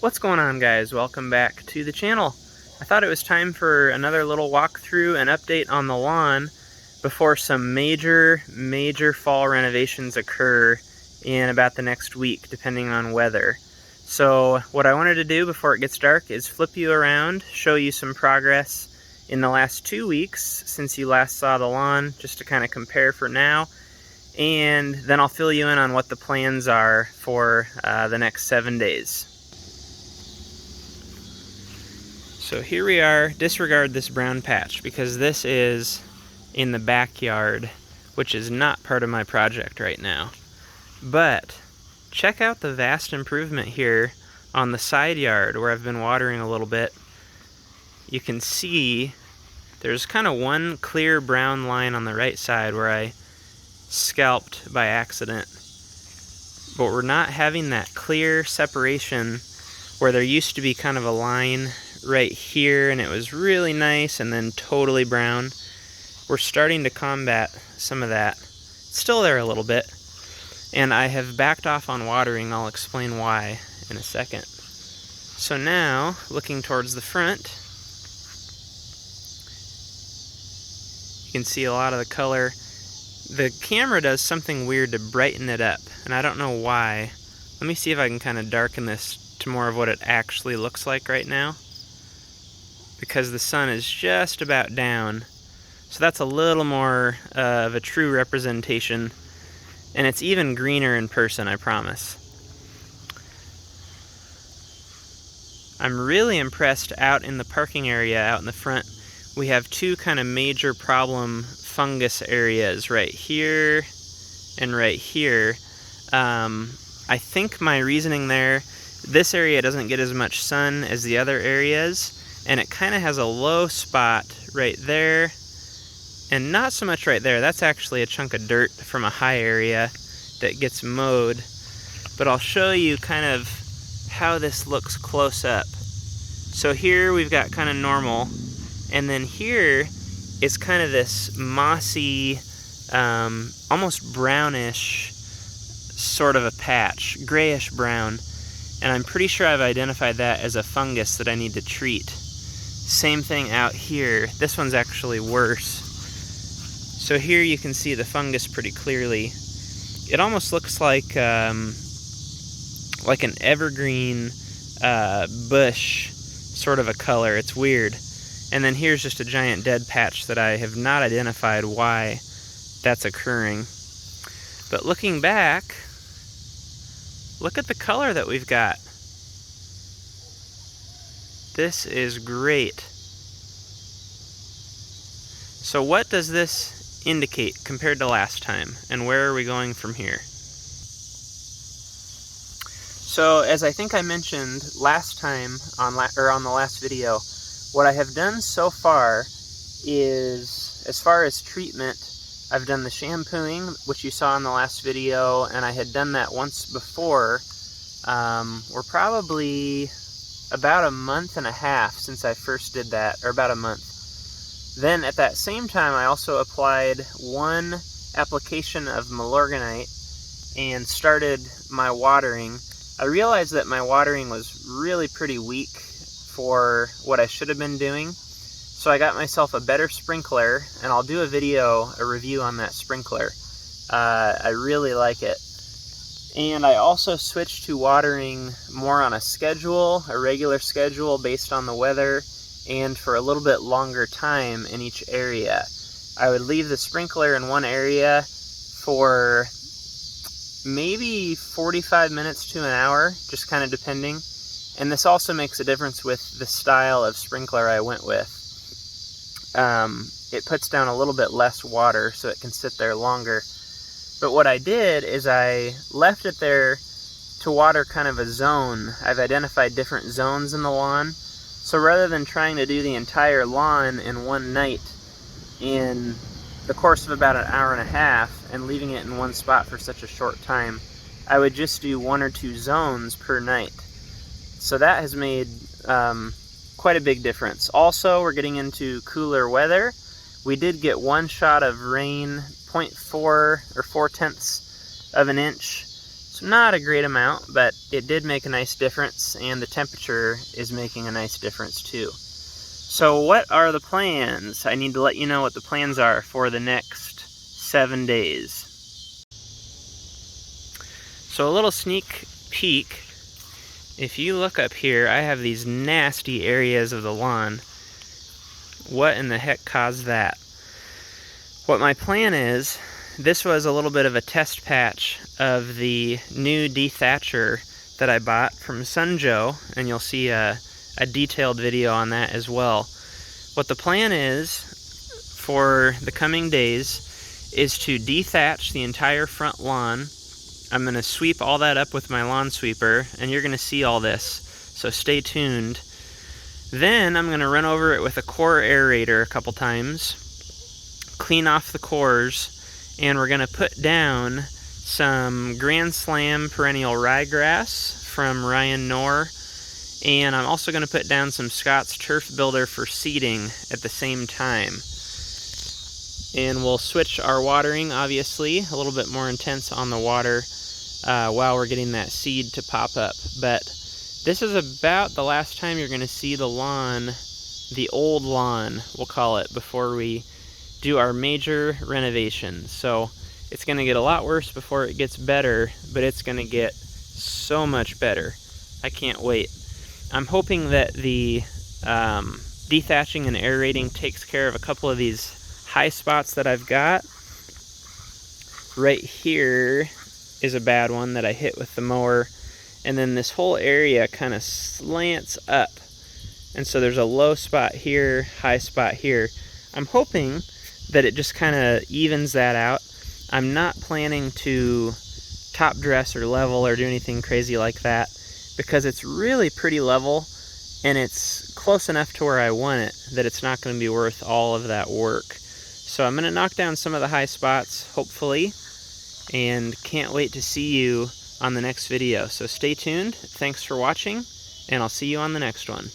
What's going on, guys? Welcome back to the channel. I thought it was time for another little walkthrough and update on the lawn before some major fall renovations occur in about the next week, depending on weather. So what I wanted to do before it gets dark is flip you around, show you some progress in the last 2 weeks since you last saw the lawn, just to kind of compare for now. And then I'll fill you in on what the plans are for the next 7 days. So here we are. Disregard this brown patch because this is in the backyard, which is not part of my project right now. But check out the vast improvement here on the side yard where I've been watering a little bit. You can see there's kind of one clear brown line on the right side where I scalped by accident. But we're not having that clear separation where there used to be kind of a line right here and it was really nice and then totally brown. We're starting to combat some of that. It's still there a little bit, and I have backed off on watering. I'll explain why in a second. So now, looking towards the front, you can see a lot of the color. The camera does something weird to brighten it up, and I don't know why. Let me see if I can kind of darken this to more of what it actually looks like right now, because the sun is just about down. So that's a little more of a true representation, and it's even greener in person, I promise. I'm really impressed out in the parking area out in the front. We have two kind of major problem fungus areas right here and right here. I think my reasoning there, this area doesn't get as much sun as the other areas, and it kind of has a low spot right there, and not so much right there. That's actually a chunk of dirt from a high area that gets mowed. But I'll show you kind of how this looks close up. So here we've got kind of normal, and then here is kind of this mossy, almost brownish sort of a patch, grayish brown. And I'm pretty sure I've identified that as a fungus that I need to treat. Same thing out here. This one's actually worse. So here you can see the fungus pretty clearly. It almost looks like an evergreen bush sort of a color. It's weird. And then here's just a giant dead patch that I have not identified why that's occurring. But looking back, look at the color that we've got. This is great. So what does this indicate compared to last time, and where are we going from here? So as I think I mentioned last time on the last video, what I have done so far is, as far as treatment, I've done the shampooing, which you saw in the last video, and I had done that once before. We're probably about a month and a half since I first did that, or about a month. Then at that same time I also applied one application of Milorganite and started my watering. I realized that my watering was really pretty weak for what I should have been doing, so I got myself a better sprinkler, and I'll do a review on that sprinkler. I really like it. And I also switched to watering more on a schedule, a regular schedule based on the weather, and for a little bit longer time in each area. I would leave the sprinkler in one area for maybe 45 minutes to an hour, just kind of depending. And this also makes a difference with the style of sprinkler I went with. It puts down a little bit less water so it can sit there longer. But what I did is I left it there to water kind of a zone. I've identified different zones in the lawn. So rather than trying to do the entire lawn in one night in the course of about an hour and a half and leaving it in one spot for such a short time, I would just do 1 or 2 zones per night. So that has made quite a big difference. Also, we're getting into cooler weather. We did get one shot of rain, 0.4 or 0.4 of an inch. So not a great amount, but it did make a nice difference, and the temperature is making a nice difference too. So what are the plans? I need to let you know what the plans are for the next 7 days. So a little sneak peek. If you look up here, I have these nasty areas of the lawn. What in the heck caused that? What my plan is, this was a little bit of a test patch of the new dethatcher that I bought from Sunjoe, and you'll see a detailed video on that as well. What the plan is for the coming days is to dethatch the entire front lawn. I'm going to sweep all that up with my lawn sweeper, and you're going to see all this, so stay tuned. Then I'm going to run over it with a core aerator a couple times, clean off the cores, and we're going to put down some Grand Slam perennial ryegrass from Ryan Knorr, and I'm also going to put down some Scott's Turf Builder for seeding at the same time. And we'll switch our watering, obviously, a little bit more intense on the water while we're getting that seed to pop up. But this is about the last time you're going to see the lawn, the old lawn, we'll call it, before we do our major renovation. So it's going to get a lot worse before it gets better, but it's going to get so much better. I can't wait. I'm hoping that the dethatching and aerating takes care of a couple of these high spots that I've got. Right here is a bad one that I hit with the mower, and then this whole area kind of slants up, and so there's a low spot here, high spot here. I'm hoping that it just kind of evens that out. I'm not planning to top dress or level or do anything crazy like that, because it's really pretty level and it's close enough to where I want it that it's not going to be worth all of that work. So I'm going to knock down some of the high spots, hopefully, and can't wait to see you on the next video. So stay tuned, thanks for watching, and I'll see you on the next one.